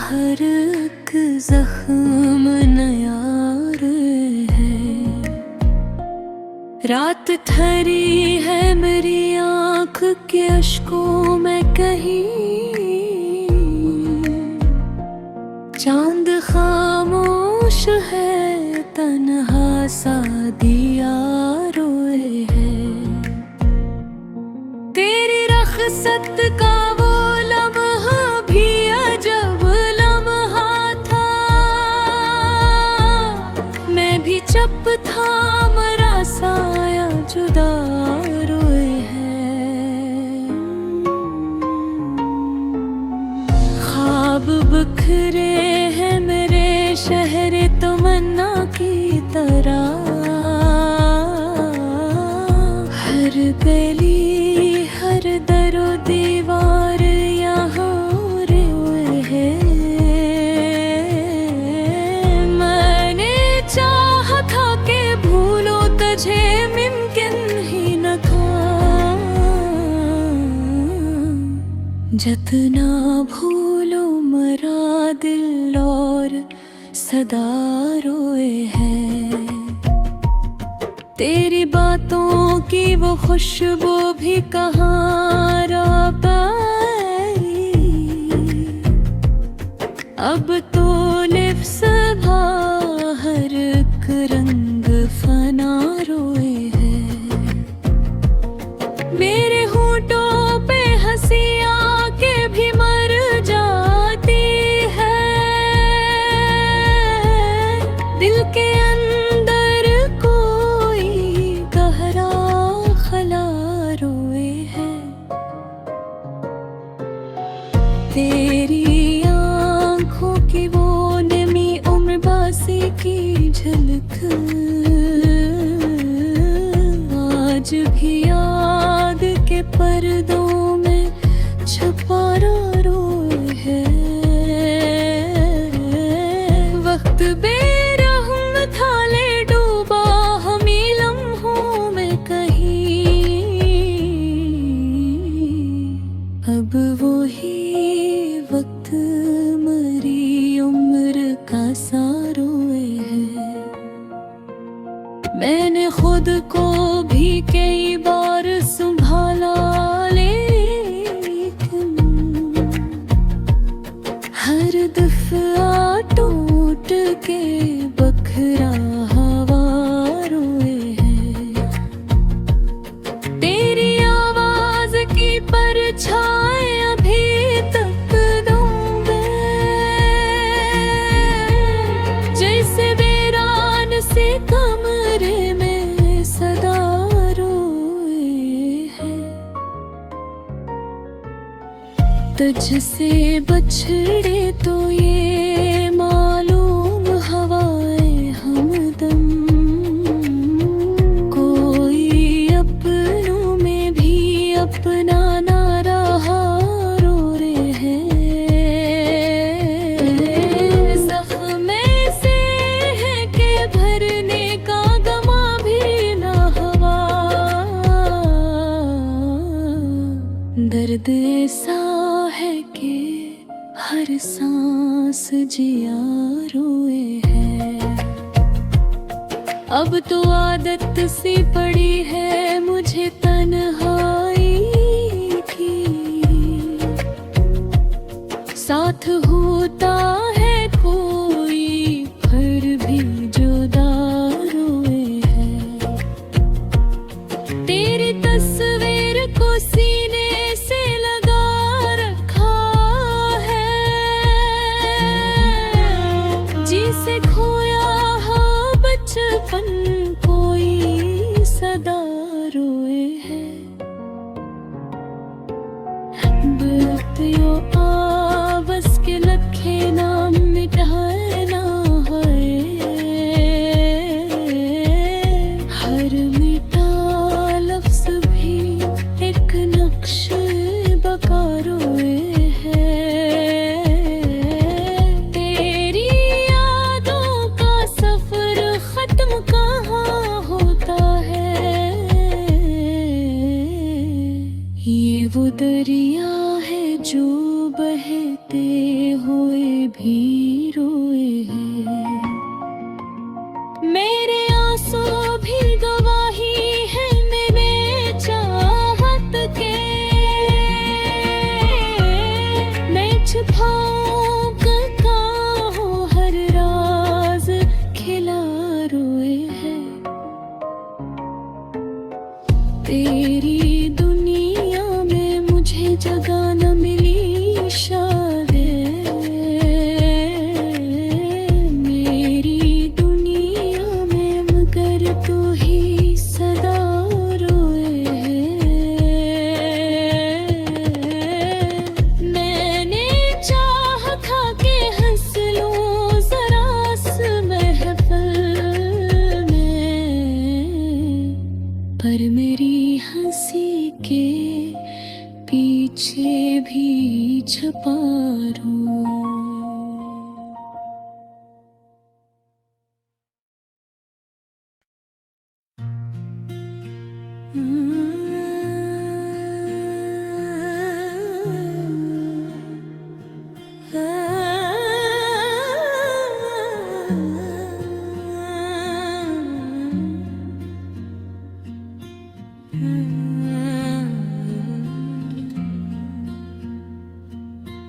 हर एक जख्म नया है। रात ठहरी है मेरी आँख के अश्कों में कहीं, चांद खामोश है तन्हा सा दिया रोए है। तेरी रख़्सत का वो लम्हा भी अजब लम्हा था, मैं भी चुप था मरा साया जुदा रोए है। ख्वाब बिखरे हैं मेरे शहर तमन्ना की तरह, हर गली हर दरो दीवार यहाँ रोए है। मैंने चाहा था कि भूलो तुझे मुमकिन ही न था, जितना भूलो मरा दिल और सदा रोए है। तेरी बातों की वो खुशबू भी कहाँ रह पाई, अब तो लिफ्स हर एक रंग फना रोए है। मेरे होठों पे हंसी आके भी मर जाती है, दिल के अंदर कोई गहरा खला रोए है। तेरी आँखों की वो नमी उम्र बासी की झलक, आज भी याद के पर्दों में छुपा रोए है। वक्त बेरहम था ले डूबा हमी लम्हों में कहीं, अब वो ही वक्त मरी उम्र का सा रोए है। मैंने खुद को भी कई बार संभाला, लेकिन हर दफा टूट के बखरा हवा रोए है। तेरी आवाज की परछाई अभी तक दूं मैं, जैसे वीरान से कमरे में सदा रोए है। तुझसे बछड़े तो ये मालूम हवाएं हमदम, कोई अपनों में भी अपना ना रहा रो रहे हैं। ज़ख्म से है कि भरने का गमा भी ना हवा, दर्द ऐसा है कि हर सांस जिया रोए है। अब तो आदत सी पड़ी है मुझे तन्हाई की, साथ होता है कोई फिर भी जुदा रोए है। तेरी तस्वीर को सीने से लगा रखा है, जिसे खोया हो बचपन कोई सदा रोए है। बतियो बस के लखे नाम मिटाना है, हर मिटा लफ्ज़ भी एक नक्श बका रोए है। तेरी यादों का सफर खत्म कहाँ होता है, ये वो दरिया है जो बहते हुए मेरे आंसू भी गवाही है मेरे चाहत के। मैं छुपाऊं कहाँ हर राज खिला रोए है। तेरी दुनिया में मुझे जगह न मिली शायद। मेरी दुनिया में मगर तू ही सदा रोए है। मैंने चाहा था कि हंस लूं जरा स महफिल में, पर मेरी हंसी के पीछे भी छुपा रो।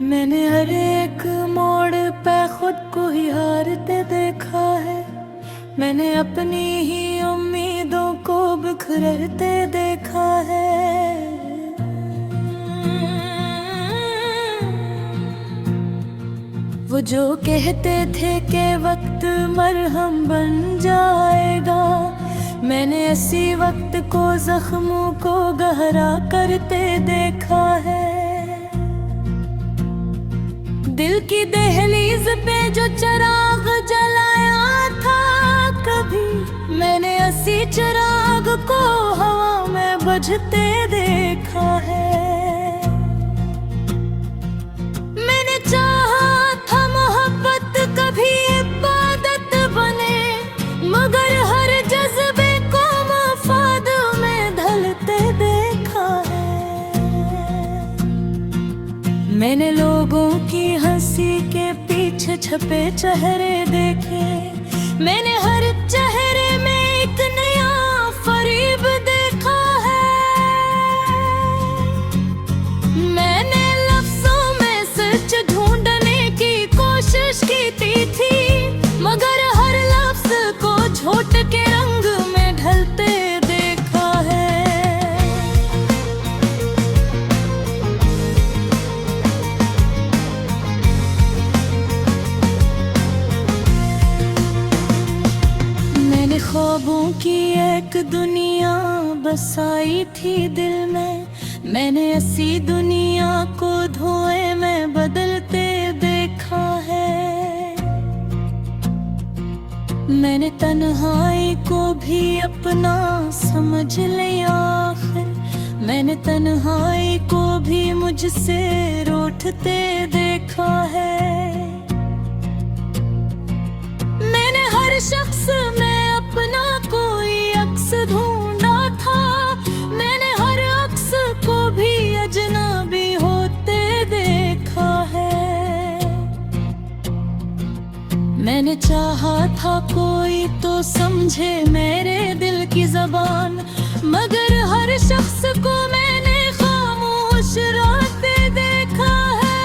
मैंने हर एक मोड़ पे खुद को ही हारते देखा है। मैंने अपनी ही उम्मीदों को बिखरते देखा है। वो जो कहते थे कि वक्त मरहम बन जाएगा, मैंने इसी वक्त को जख्मों को गहरा करते देखा है। दिल की दहलीज पे जो चिराग जलाया था कभी, मैंने इसी चिराग को हवा में बुझते देखा है। मैंने चाहा था मोहब्बत कभी इबादत बने, मगर हर जज्बे को मफाद में ढलते देखा है। मैंने लोगों की हंसी के पीछे छपे चेहरे देखे। मैंने हर चेहरे में एक नया फरीब देखा है। मैंने लफ्जों में सच ढूंढने की कोशिश की थी, मगर हर लफ्ज को झूठ के रंग में ढलते देखा है। ख्वाबों की एक दुनिया बसाई थी दिल में, मैंने ऐसी दुनिया को धुएं में बदलते देखा है। मैंने तन्हाई को भी अपना समझ लिया आखिर, मैंने तन्हाई को भी मुझसे रूठते देखा है। मैंने हर शख्स में अपना कोई अक्स ढूंढा था, मैंने हर अक्स को भी अजनबी होते देखा है। मैंने चाहा था कोई तो समझे मेरे दिल की ज़बान, मगर हर शख्स को मैंने खामोश रोते देखा है।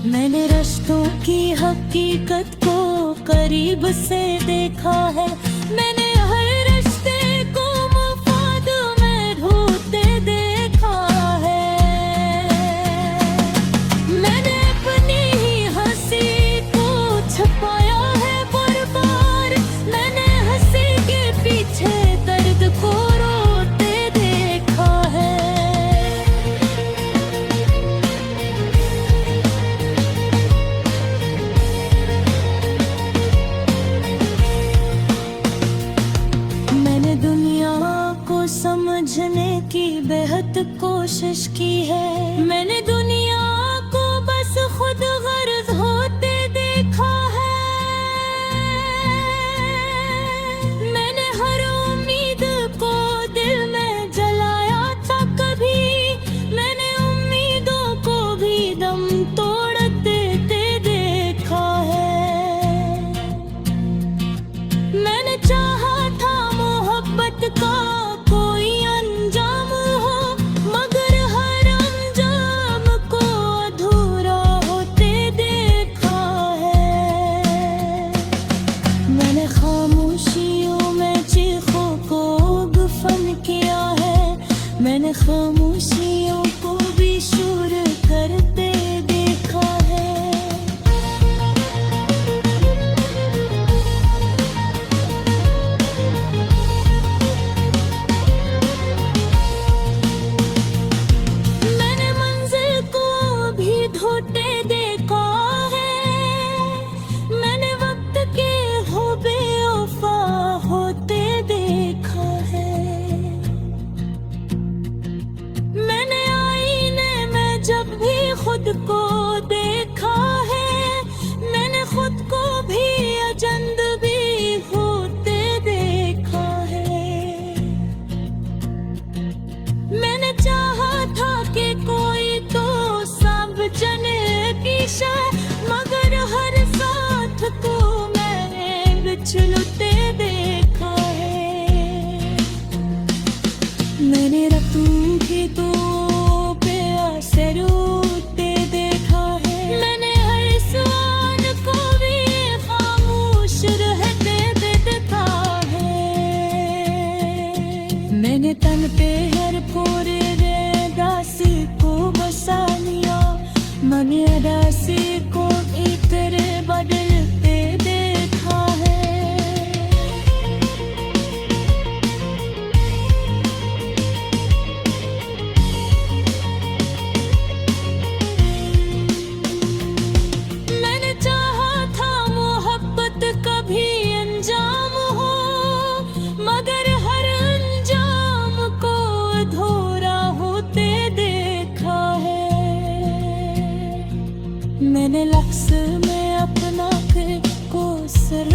मैंने रिश्तों की हकीकत को करीब से देखा है। मैंने हर रिश्ते को मफाद में ढूंढते देखा है। मैंने अपनी ही हंसी को छुपाया है बार बार। मैंने हंसी के पीछे दर्द को रोते देखा है। मैंने दुनिया को समझने की बेहद कोशिश की है। मैंने दुनिया को बस खुद गर्ज होते देखा है। मैंने हर उम्मीद को दिल में जलाया था कभी। मैंने उम्मीदों को भी दम तोड़ देते देखा है। मैंने चाहा था मोहब्बत का कोई अंजाम हो, मगर हर अंजाम को अधूरा होते देखा है। मैंने खामोशियों में चीखों को गुफन किया है। मैंने खामोशियों को भी शोर करते देखा है। मैंने मंजिल को भी ढूंढते देखा है। मैंने वक्त के हो बेवफा होते देखा है। मैंने आईने में जब भी खुद को देखा है, मैंने खुद को भी अजनबी होते देखा है। मैंने चाहा था कि कोई तो समझने की शाय, मगर हर साथ को मैंने बिछलते देखा है। मैंने रतूं की तो पे आसे रोते देखा है। मैंने हर स्वान को भी खामोश रहते देखा है। मैंने तन पे हर पूरे दासी को बसा लिया। मैंने दासी को इतर बदलते देखा है। मैंने चाहा था मोहब्बत कभी अंजाम हो, मगर हर अंजाम को अधूरा होते देखा है। मैंने लफ्ज़ में अपना खुद को सर